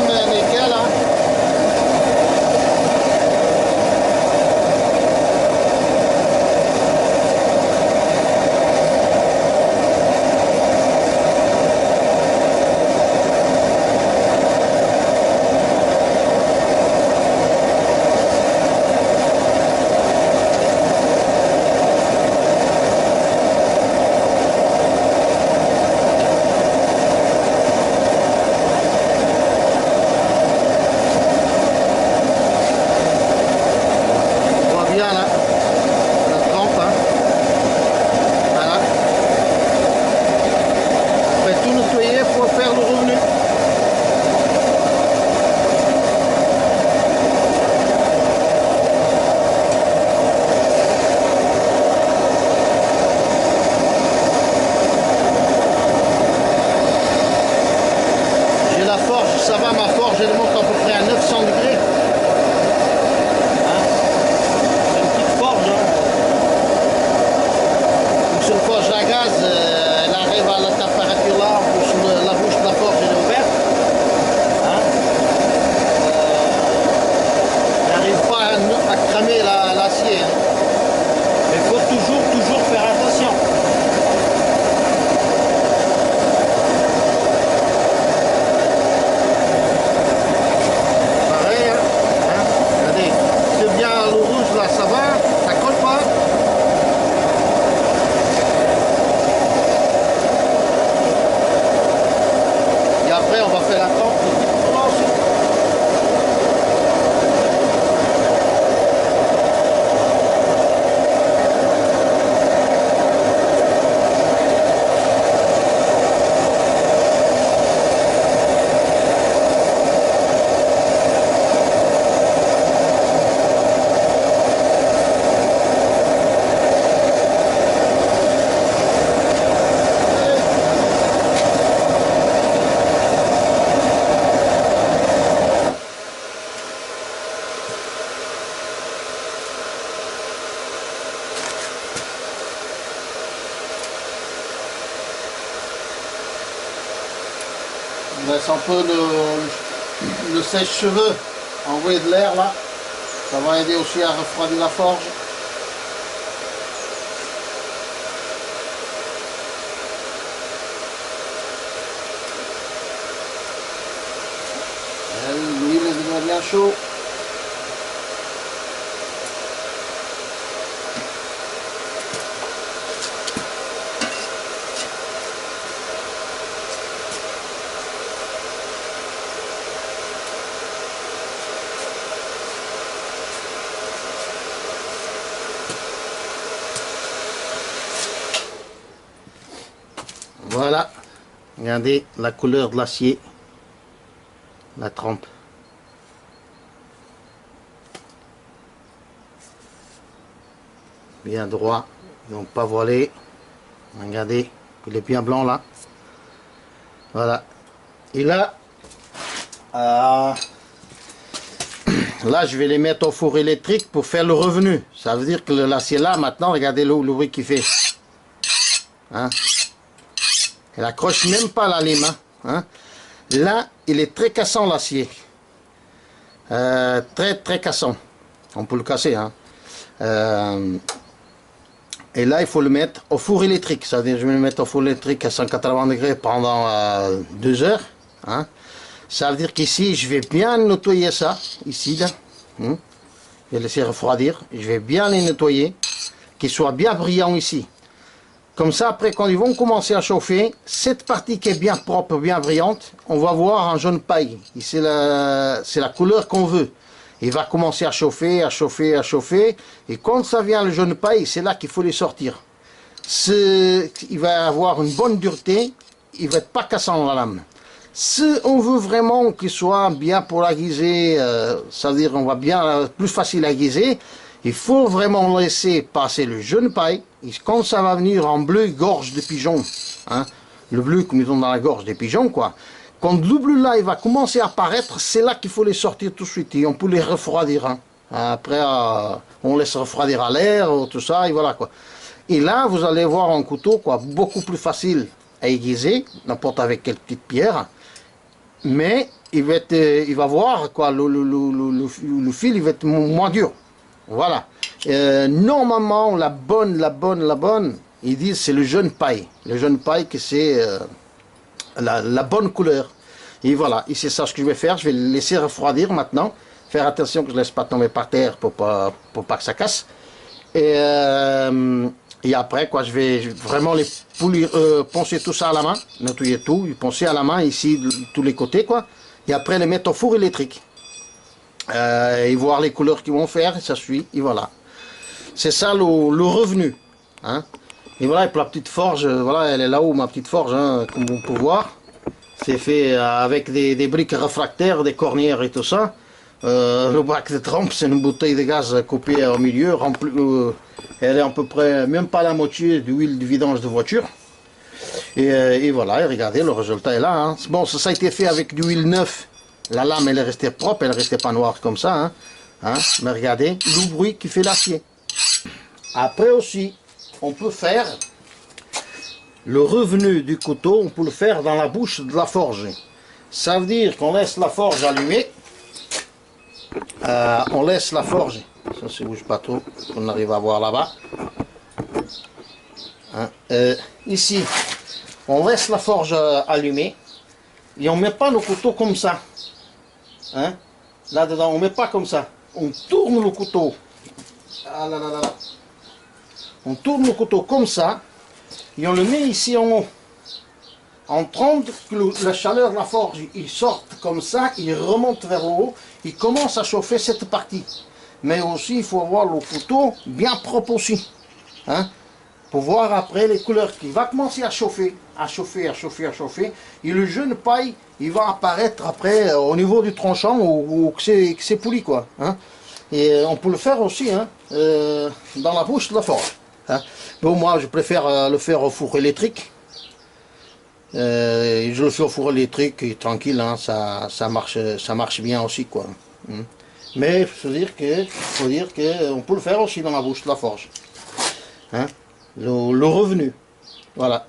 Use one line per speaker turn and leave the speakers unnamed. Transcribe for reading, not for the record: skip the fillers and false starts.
crème nickel, hein. Ça va, ma forge, elle monte à peu près à 900 degrés. Hein? C'est une petite forge. Hein? Donc, c'est une forge à gaz, elle arrive à la température là, la bouche de la forge elle est ouverte. Hein? Elle n'arrive pas à cramer l'acier. Hein? Mais il faut toujours faire attention. Ça va, ça colle pas. Et après on va faire la trempe. On laisse un peu le sèche-cheveux envoyer de l'air là. Ça va aider aussi à refroidir la forge. L'huile est déjà bien chaud. Voilà, regardez la couleur de l'acier, la trempe. Bien droit, donc pas voilé. Regardez, il est bien blanc là. Voilà. Et là, là je vais les mettre au four électrique pour faire le revenu. Ça veut dire que l'acier là, maintenant, regardez le bruit qu'il fait. Hein? Elle accroche même pas la lime. Hein? Là, il est très cassant l'acier. Très cassant. On peut le casser. Hein? Et là, il faut le mettre au four électrique. C'est-à-dire, je vais le mettre au four électrique à 180 degrés pendant 2 heures. Hein? Ça veut dire qu'ici, je vais bien nettoyer ça. Ici, là. Je vais laisser refroidir. Je vais bien les nettoyer. Qu'ils soient bien brillants ici. Comme ça, après, quand ils vont commencer à chauffer, cette partie qui est bien propre, bien brillante, on va voir un jaune paille. C'est la couleur qu'on veut. Il va commencer à chauffer, à chauffer, à chauffer. Et quand ça vient le jaune paille, c'est là qu'il faut les sortir. Il va avoir une bonne dureté. Il va être pas cassant la lame. Si on veut vraiment qu'il soit bien pour l'aiguiser, c'est-à-dire on va bien plus facile à aiguiser, il faut vraiment laisser passer le jaune paille. Et quand ça va venir en bleu gorge de pigeon, hein, le bleu comme ils ont dans la gorge des pigeons, quoi. Quand le bleu là il va commencer à apparaître, c'est là qu'il faut les sortir tout de suite. Et on peut les refroidir. Hein. Après, on laisse refroidir à l'air, tout ça, et voilà quoi. Et là, vous allez voir un couteau, quoi, beaucoup plus facile à aiguiser, n'importe avec quelle petite pierre. Mais il va voir quoi, le fil il va être moins dur. Voilà. Normalement, la bonne, ils disent c'est le jaune paille. Le jaune paille que c'est la bonne couleur. Et voilà, et c'est ça ce que je vais faire. Je vais le laisser refroidir maintenant. Faire attention que je ne laisse pas tomber par terre pour pas que ça casse. Et après, quoi, je vais vraiment les polir, poncer tout ça à la main, nettoyer tout, poncer à la main ici, de tous les côtés, quoi. Et après, les mettre au four électrique. Et voir les couleurs qu'ils vont faire, et ça suit, et voilà. C'est ça le revenu. Hein. Et voilà, et pour la petite forge, voilà, elle est là-haut, ma petite forge, hein, comme vous pouvez voir. C'est fait avec des briques réfractaires, des cornières et tout ça. Le bac de trempe, c'est une bouteille de gaz coupée au milieu, remplie, elle est à peu près, même pas la moitié d'huile de vidange de voiture. Et voilà, et regardez, le résultat est là. Hein. Bon, ça a été fait avec de l'huile neuve. La lame, elle est restée propre, elle ne restait pas noire comme ça. Hein. Hein. Mais regardez, le bruit qui fait l'acier. Après aussi, on peut faire le revenu du couteau, on peut le faire dans la bouche de la forge. Ça veut dire qu'on laisse la forge allumée. On laisse la forge, ça ne bouge pas trop, on arrive à voir là-bas. Hein, ici, on laisse la forge allumée et on ne met pas le couteau comme ça. Hein, là-dedans, on ne met pas comme ça. On tourne le couteau. Ah là là là là. On tourne le couteau comme ça et on le met ici en haut. En train que la chaleur de la forge, il sorte comme ça, il remonte vers le haut, il commence à chauffer cette partie. Mais aussi, il faut avoir le couteau bien propre aussi. Hein, pour voir après les couleurs qui va commencer à chauffer, à chauffer, à chauffer, à chauffer. Et le jaune paille, il va apparaître après au niveau du tranchant où que c'est poli, quoi. Hein. Et on peut le faire aussi hein, dans la bouche de la forge. Hein. Bon, moi, je préfère le faire au four électrique. Je le fais au four électrique et tranquille, hein, ça marche bien aussi, quoi. Mais il faut dire que on peut le faire aussi dans la bouche de la forge. Hein, le revenu, voilà.